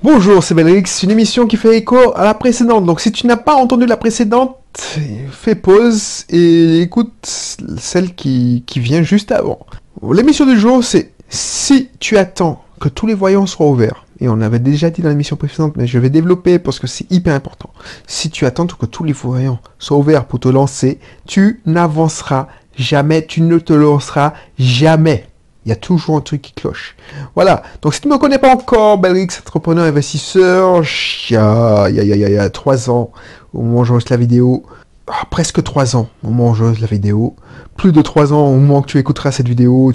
Bonjour, c'est Belrix, une émission qui fait écho à la précédente. Donc si tu n'as pas entendu la précédente, fais pause et écoute celle qui vient juste avant. L'émission du jour, c'est si tu attends que tous les voyants soient ouverts. Et on avait déjà dit dans l'émission précédente, mais je vais développer parce que c'est hyper important. Si tu attends que tous les voyants soient ouverts pour te lancer, tu n'avanceras jamais, tu ne te lanceras jamais. Il y a toujours un truc qui cloche. Voilà. Donc, si tu ne me connais pas encore, Belrix, entrepreneur, investisseur, il y a 3 ans, au moment où j'enregistre la vidéo, presque 3 ans, au moment où j'enregistre la vidéo, plus de 3 ans, au moment que tu écouteras cette vidéo,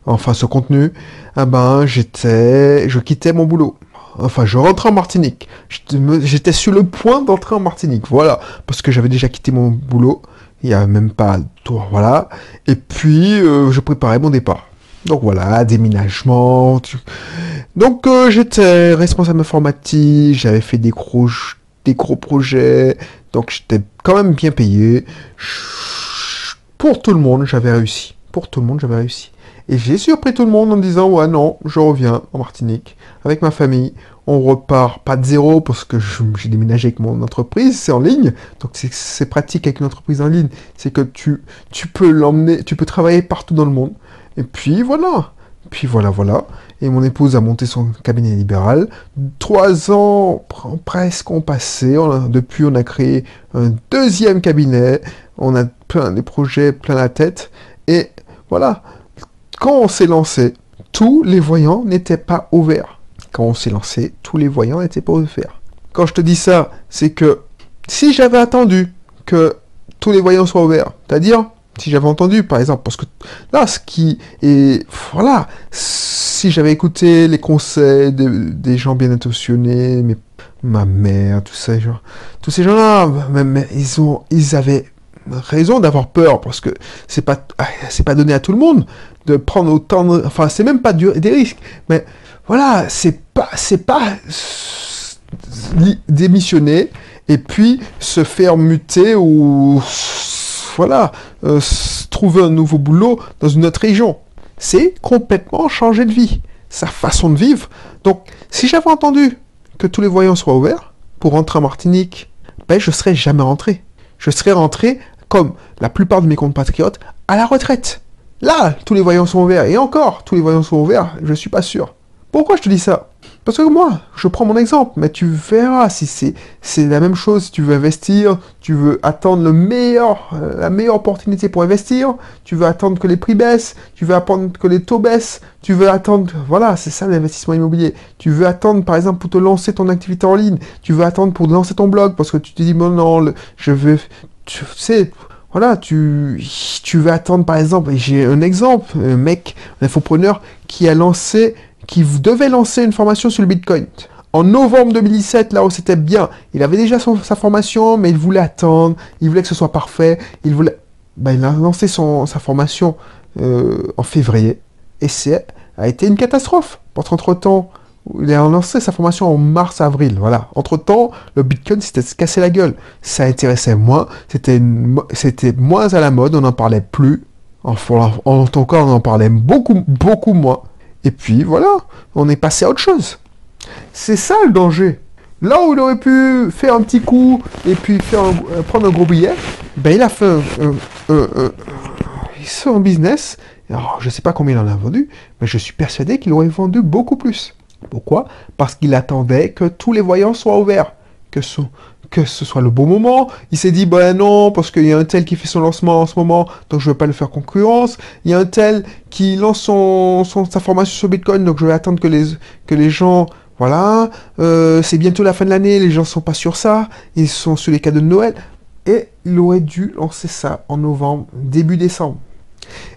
enfin, ce contenu, je quittais mon boulot. Enfin, je rentrais en Martinique. J'étais sur le point d'entrer en Martinique. Voilà. Parce que j'avais déjà quitté mon boulot. Il n'y a même pas tour, voilà. Et puis, je préparais mon départ. Donc voilà, déménagement. Donc j'étais responsable informatique, j'avais fait des gros projets, donc j'étais quand même bien payé. Pour tout le monde, j'avais réussi. Pour tout le monde, j'avais réussi. Et j'ai surpris tout le monde en disant, ouais non, je reviens en Martinique avec ma famille. On repart pas de zéro parce que j'ai déménagé avec mon entreprise, c'est en ligne. Donc c'est pratique avec une entreprise en ligne. C'est que tu peux l'emmener, tu peux travailler partout dans le monde. Et puis voilà. Puis voilà. Et mon épouse a monté son cabinet libéral. 3 ans presque ont passé. Depuis, on a créé un deuxième cabinet. On a des projets plein la tête. Et voilà. Quand on s'est lancé, tous les voyants n'étaient pas ouverts. Quand on s'est lancé, tous les voyants n'étaient pas ouverts. Quand je te dis ça, c'est que si j'avais attendu que tous les voyants soient ouverts, c'est-à-dire si j'avais entendu, par exemple, parce que là, voilà, si j'avais écouté les conseils des gens bien intentionnés, ma mère, tous ces gens-là, ils avaient raison d'avoir peur, parce que c'est pas donné à tout le monde de prendre autant enfin, c'est même pas des risques, mais voilà, c'est pas démissionner et puis se faire muter ou voilà, trouver un nouveau boulot dans une autre région. C'est complètement changer de vie, sa façon de vivre. Donc, si j'avais entendu que tous les voyants soient ouverts pour rentrer en Martinique, ben, je serais jamais rentré. Je serais rentré, comme la plupart de mes compatriotes, à la retraite. Là, tous les voyants sont ouverts. Et encore, tous les voyants sont ouverts, je suis pas sûr. Pourquoi je te dis ça? Parce que moi, je prends mon exemple, mais tu verras si c'est la même chose. Si tu veux investir, tu veux attendre la meilleure opportunité pour investir, tu veux attendre que les prix baissent, tu veux attendre que les taux baissent, tu veux attendre, voilà, c'est ça l'investissement immobilier. Tu veux attendre, par exemple, pour te lancer ton activité en ligne, tu veux attendre pour lancer ton blog, parce que tu te dis, bon non, tu sais, voilà, tu veux attendre, par exemple, et j'ai un exemple, un mec, un infopreneur, qui devait lancer une formation sur le Bitcoin. En novembre 2017, là où c'était bien, il avait déjà sa formation, mais il voulait attendre, il voulait que ce soit parfait, il a lancé sa formation en février, et a été une catastrophe. Parce qu'entre-temps, il a lancé sa formation en mars-avril, voilà. Entre-temps, le Bitcoin s'était cassé la gueule. Ça intéressait moins, c'était moins à la mode, on n'en parlait plus. En tout cas, on en parlait beaucoup, beaucoup moins. Et puis voilà, on est passé à autre chose. C'est ça le danger. Là où il aurait pu faire un petit coup et puis prendre un gros billet, ben il a fait un business. Alors, je ne sais pas combien il en a vendu, mais je suis persuadé qu'il aurait vendu beaucoup plus. Pourquoi? Parce qu'il attendait que tous les voyants soient ouverts, que ce soit le bon moment. Il s'est dit, ben non, parce qu'il y a un tel qui fait son lancement en ce moment, donc je ne veux pas lui faire concurrence. Il y a un tel qui lance sa formation sur Bitcoin, donc je vais attendre que les gens, voilà, c'est bientôt la fin de l'année, les gens ne sont pas sur ça, ils sont sur les cadeaux de Noël. Et il aurait dû lancer ça en novembre, début décembre.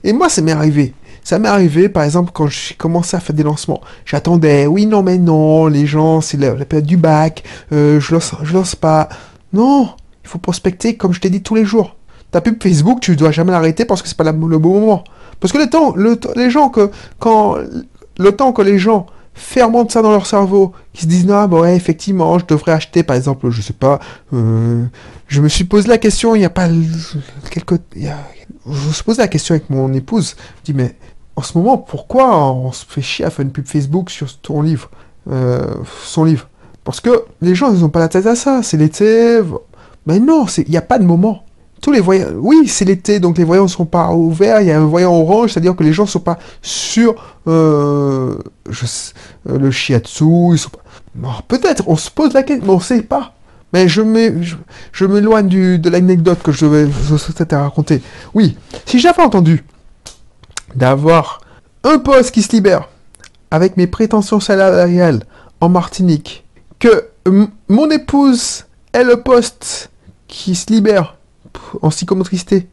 Et moi, ça m'est arrivé. Ça m'est arrivé, par exemple, quand j'ai commencé à faire des lancements. J'attendais, oui, non, mais non, les gens, c'est la période du bac, je lance pas. Non, il faut prospecter, comme je t'ai dit, tous les jours. Ta pub Facebook, tu dois jamais l'arrêter parce que c'est pas le bon moment. Parce que le temps que les gens fermentent ça dans leur cerveau, qui se disent, non, bah ouais, effectivement, je devrais acheter, par exemple, je sais pas, je me suis posé la question, il n'y a pas je me suis posé la question avec mon épouse, je dis, mais en ce moment, pourquoi on se fait chier à faire une pub Facebook sur ton livre? son livre. Parce que les gens, ils n'ont pas la tête à ça. C'est l'été. Mais non, il n'y a pas de moment. Tous les voyants... Oui, c'est l'été, donc les voyants ne sont pas ouverts. Il y a un voyant orange, c'est-à-dire que les gens ne sont pas sur le shiatsu. Ils sont pas... Bon, peut-être, on se pose la question, mais on ne sait pas. Mais je m'éloigne de l'anecdote que je souhaitais te raconter. Oui, si j'avais entendu d'avoir un poste qui se libère avec mes prétentions salariales en Martinique, que mon épouse ait le poste qui se libère en psychomotricité,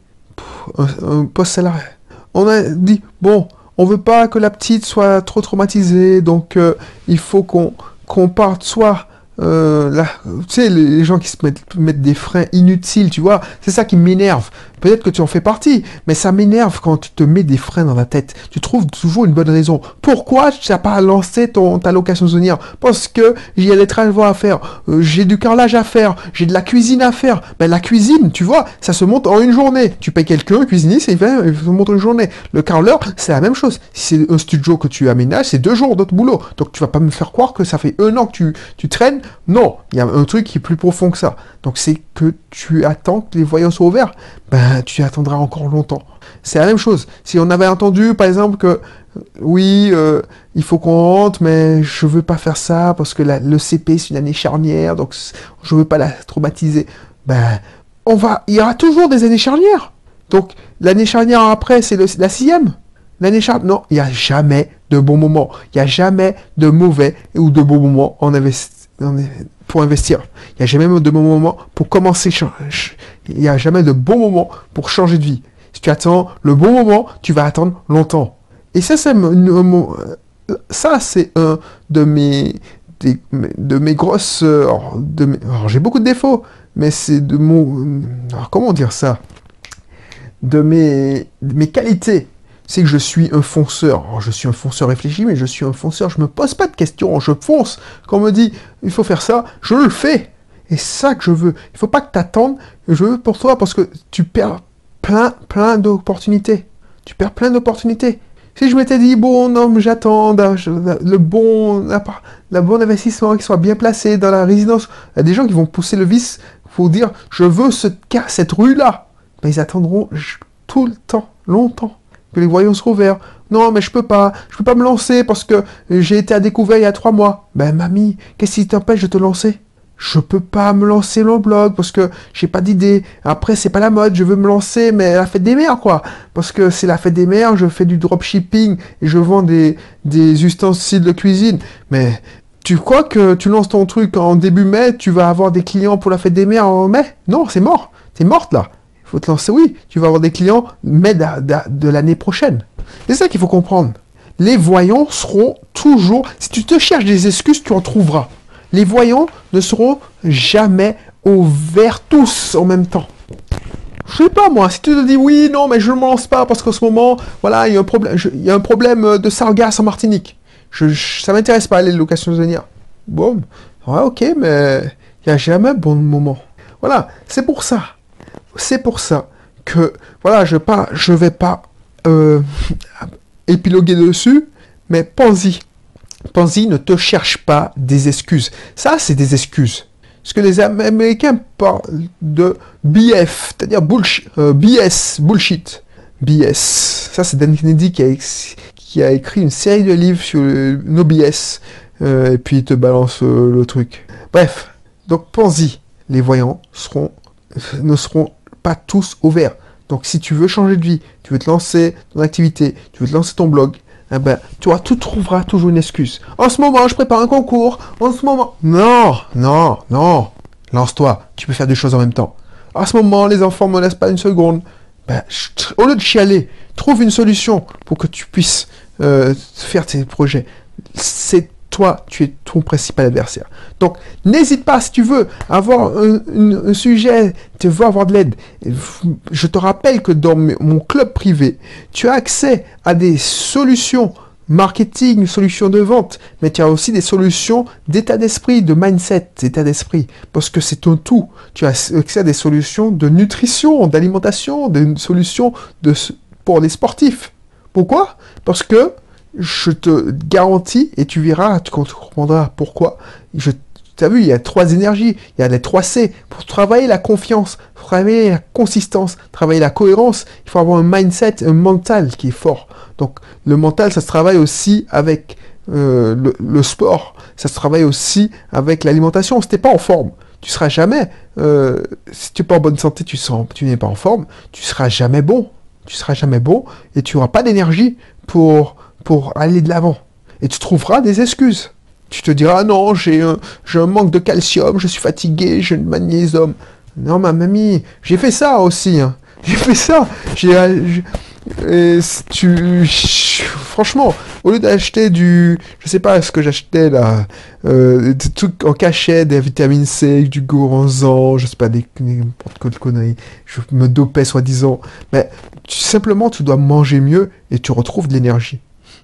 un poste salarié. On a dit, bon, on veut pas que la petite soit trop traumatisée, donc il faut qu'on parte soit... là, tu sais, les gens qui se mettent des freins inutiles, tu vois, c'est ça qui m'énerve. Peut-être que tu en fais partie, mais ça m'énerve quand tu te mets des freins dans la tête. Tu trouves toujours une bonne raison. Pourquoi tu n'as pas lancé ta location saisonnière? Parce que il y a des travaux à faire, j'ai du carrelage à faire, j'ai de la cuisine à faire. Ben la cuisine, tu vois, ça se monte en une journée. Tu payes quelqu'un, un cuisinier, il se monte en une journée. Le carreleur, c'est la même chose. Si c'est un studio que tu aménages, c'est 2 jours d'autre boulot. Donc tu vas pas me faire croire que ça fait 1 an que tu traînes. Non, il y a un truc qui est plus profond que ça. Donc c'est que tu attends que les voyants soient ouverts. Ben, tu attendras encore longtemps. C'est la même chose. Si on avait entendu, par exemple, que oui, il faut qu'on rentre, mais je veux pas faire ça parce que le CP c'est une année charnière, donc je veux pas la traumatiser. Ben, il y aura toujours des années charnières. Donc l'année charnière après, c'est la 6e. L'année charnière, non, il n'y a jamais de bons moments. Il n'y a jamais de mauvais ou de bons moments pour investir. Il n'y a jamais de bons moments pour commencer. Il n'y a jamais de bons moments pour changer de vie. Si tu attends le bon moment, tu vas attendre longtemps. Et ça, c'est un de mes grosses... Alors, j'ai beaucoup de défauts, mais c'est de mon... Alors, comment dire ça? De mes qualités. C'est que je suis un fonceur. Alors, je suis un fonceur réfléchi, mais je suis un fonceur. Je me pose pas de questions, je fonce. Quand on me dit, il faut faire ça, je le fais. Et c'est ça que je veux. Il faut pas que tu attendes. Je veux pour toi parce que tu perds plein d'opportunités. Tu perds plein d'opportunités. Si je m'étais dit, bon, non, mais j'attends le bon investissement qui soit bien placé dans la résidence, il y a des gens qui vont pousser le vice pour dire, je veux cette rue-là. Ben, ils attendront tout le temps, longtemps, que les voyants soient ouverts. Non, mais je peux pas me lancer parce que j'ai été à découvert il y a 3 mois. Ben, mamie, qu'est-ce qui t'empêche de te lancer? Je peux pas me lancer dans le blog parce que j'ai pas d'idée. Après, c'est pas la mode, je veux me lancer, mais la fête des mères, quoi. Parce que c'est la fête des mères, je fais du dropshipping et je vends des ustensiles de cuisine. Mais tu crois que tu lances ton truc en début mai, tu vas avoir des clients pour la fête des mères en mai? Non, c'est mort. T'es morte, là. Il faut te lancer, oui. Tu vas avoir des clients mai de l'année prochaine. C'est ça qu'il faut comprendre. Les voyants seront toujours... Si tu te cherches des excuses, tu en trouveras. Les voyants ne seront jamais ouverts tous en même temps. Je sais pas moi, si tu te dis oui, non, mais je ne me lance pas parce qu'en ce moment, voilà, il y a un problème de sargasses en Martinique. Ça m'intéresse pas les locations saisonnières. Bon, ouais, ok, mais il n'y a jamais un bon moment. Voilà, c'est pour ça. C'est pour ça que, voilà, je vais pas épiloguer dessus, mais pense-y. Pense-y, ne te cherche pas des excuses. Ça, c'est des excuses. Parce que les Américains parlent de BF, c'est-à-dire BS, bullshit. BS. Ça, c'est Dan Kennedy qui a écrit une série de livres sur nos BS. Et puis, il te balance le truc. Bref. Donc, pense-y. Les voyants ne seront pas tous ouverts. Donc, si tu veux changer de vie, tu veux te lancer ton activité, tu veux te lancer ton blog, eh ben, tu trouveras toujours une excuse. En ce moment, je prépare un concours. En ce moment... Non. Lance-toi. Tu peux faire 2 choses en même temps. En ce moment, les enfants ne me laissent pas une seconde. Ben, au lieu de chialer, trouve une solution pour que tu puisses faire tes projets. C'est toi, tu es ton principal adversaire. Donc, n'hésite pas, si tu veux avoir un sujet, tu veux avoir de l'aide. Je te rappelle que dans mon club privé, tu as accès à des solutions marketing, solutions de vente, mais tu as aussi des solutions d'état d'esprit, de mindset, d'état d'esprit, parce que c'est un tout. Tu as accès à des solutions de nutrition, d'alimentation, des solutions pour les sportifs. Pourquoi? Parce que je te garantis, et tu verras, tu comprendras pourquoi. Tu as vu, il y a 3 énergies, il y a les 3 C. Pour travailler la confiance, pour travailler la consistance, travailler la cohérence, il faut avoir un mindset, un mental qui est fort. Donc le mental, ça se travaille aussi avec le sport, ça se travaille aussi avec l'alimentation. Si tu n'es pas en forme, tu seras jamais, si tu n'es pas en bonne santé, tu n'es pas en forme, tu seras jamais bon. Tu seras jamais bon et tu n'auras pas d'énergie pour aller de l'avant. Et tu trouveras des excuses. Tu te diras, ah non, j'ai un manque de calcium, je suis fatigué, j'ai le magnésium. Non, ma mamie, j'ai fait ça aussi. Hein. J'ai fait ça. Franchement, au lieu d'acheter je sais pas ce que j'achetais là, des trucs en cachet, des vitamines C, du goronzan, je sais pas, n'importe quoi de conneries, je me dopais soi-disant, mais simplement tu dois manger mieux et tu retrouves de l'énergie.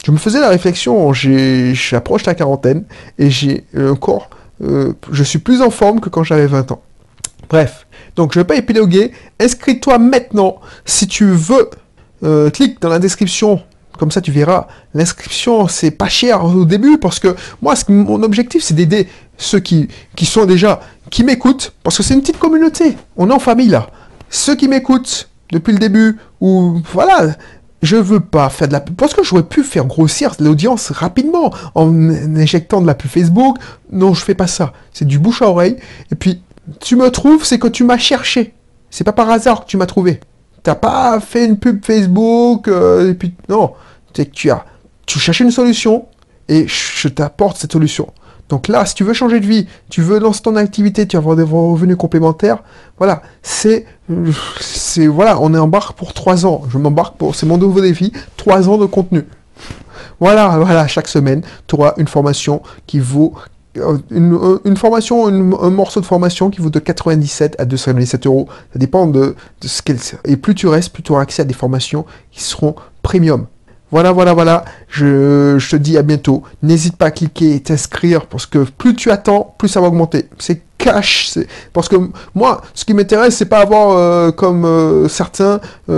Je me faisais la réflexion, j'approche la quarantaine et j'ai un corps, je suis plus en forme que quand j'avais 20 ans. Bref, donc je ne vais pas épiloguer, inscris-toi maintenant si tu veux. Clique dans la description, comme ça tu verras. L'inscription, c'est pas cher au début, parce que moi, mon objectif, c'est d'aider ceux qui m'écoutent, parce que c'est une petite communauté. On est en famille là. Ceux qui m'écoutent depuis le début, ou voilà, je veux pas faire de la pub, parce que j'aurais pu faire grossir l'audience rapidement en injectant de la pub Facebook. Non, je fais pas ça. C'est du bouche à oreille. Et puis, tu me trouves, c'est que tu m'as cherché. C'est pas par hasard que tu m'as trouvé. T'as pas fait une pub Facebook, et puis non, c'est que tu cherches une solution et je t'apporte cette solution. Donc là, si tu veux changer de vie, tu veux lancer ton activité, tu vas avoir des revenus complémentaires, voilà, voilà, on embarque pour 3 ans. C'est mon nouveau défi, 3 ans de contenu. Voilà, chaque semaine, tu auras une formation qui vaut une formation, un morceau de formation qui vaut de 97 à 297 euros. Ça dépend de ce qu'elle... Et plus tu restes, plus tu auras accès à des formations qui seront premium. Voilà. Je te dis à bientôt. N'hésite pas à cliquer et t'inscrire parce que plus tu attends, plus ça va augmenter. C'est cash. Parce que moi, ce qui m'intéresse, c'est pas avoir comme certains 10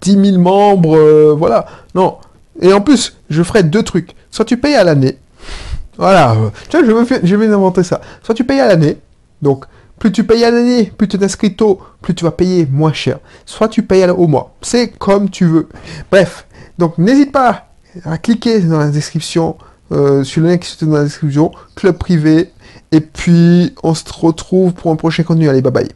000 membres. Voilà. Non. Et en plus, je ferai 2 trucs. Soit tu payes à l'année. Voilà, tiens, je vais inventer ça. Soit tu payes à l'année, donc plus tu payes à l'année, plus tu t'inscris tôt, plus tu vas payer moins cher. Soit tu payes au mois. C'est comme tu veux. Bref, donc n'hésite pas à cliquer dans la description, sur le lien qui se trouve dans la description, club privé, et puis on se retrouve pour un prochain contenu. Allez, bye bye.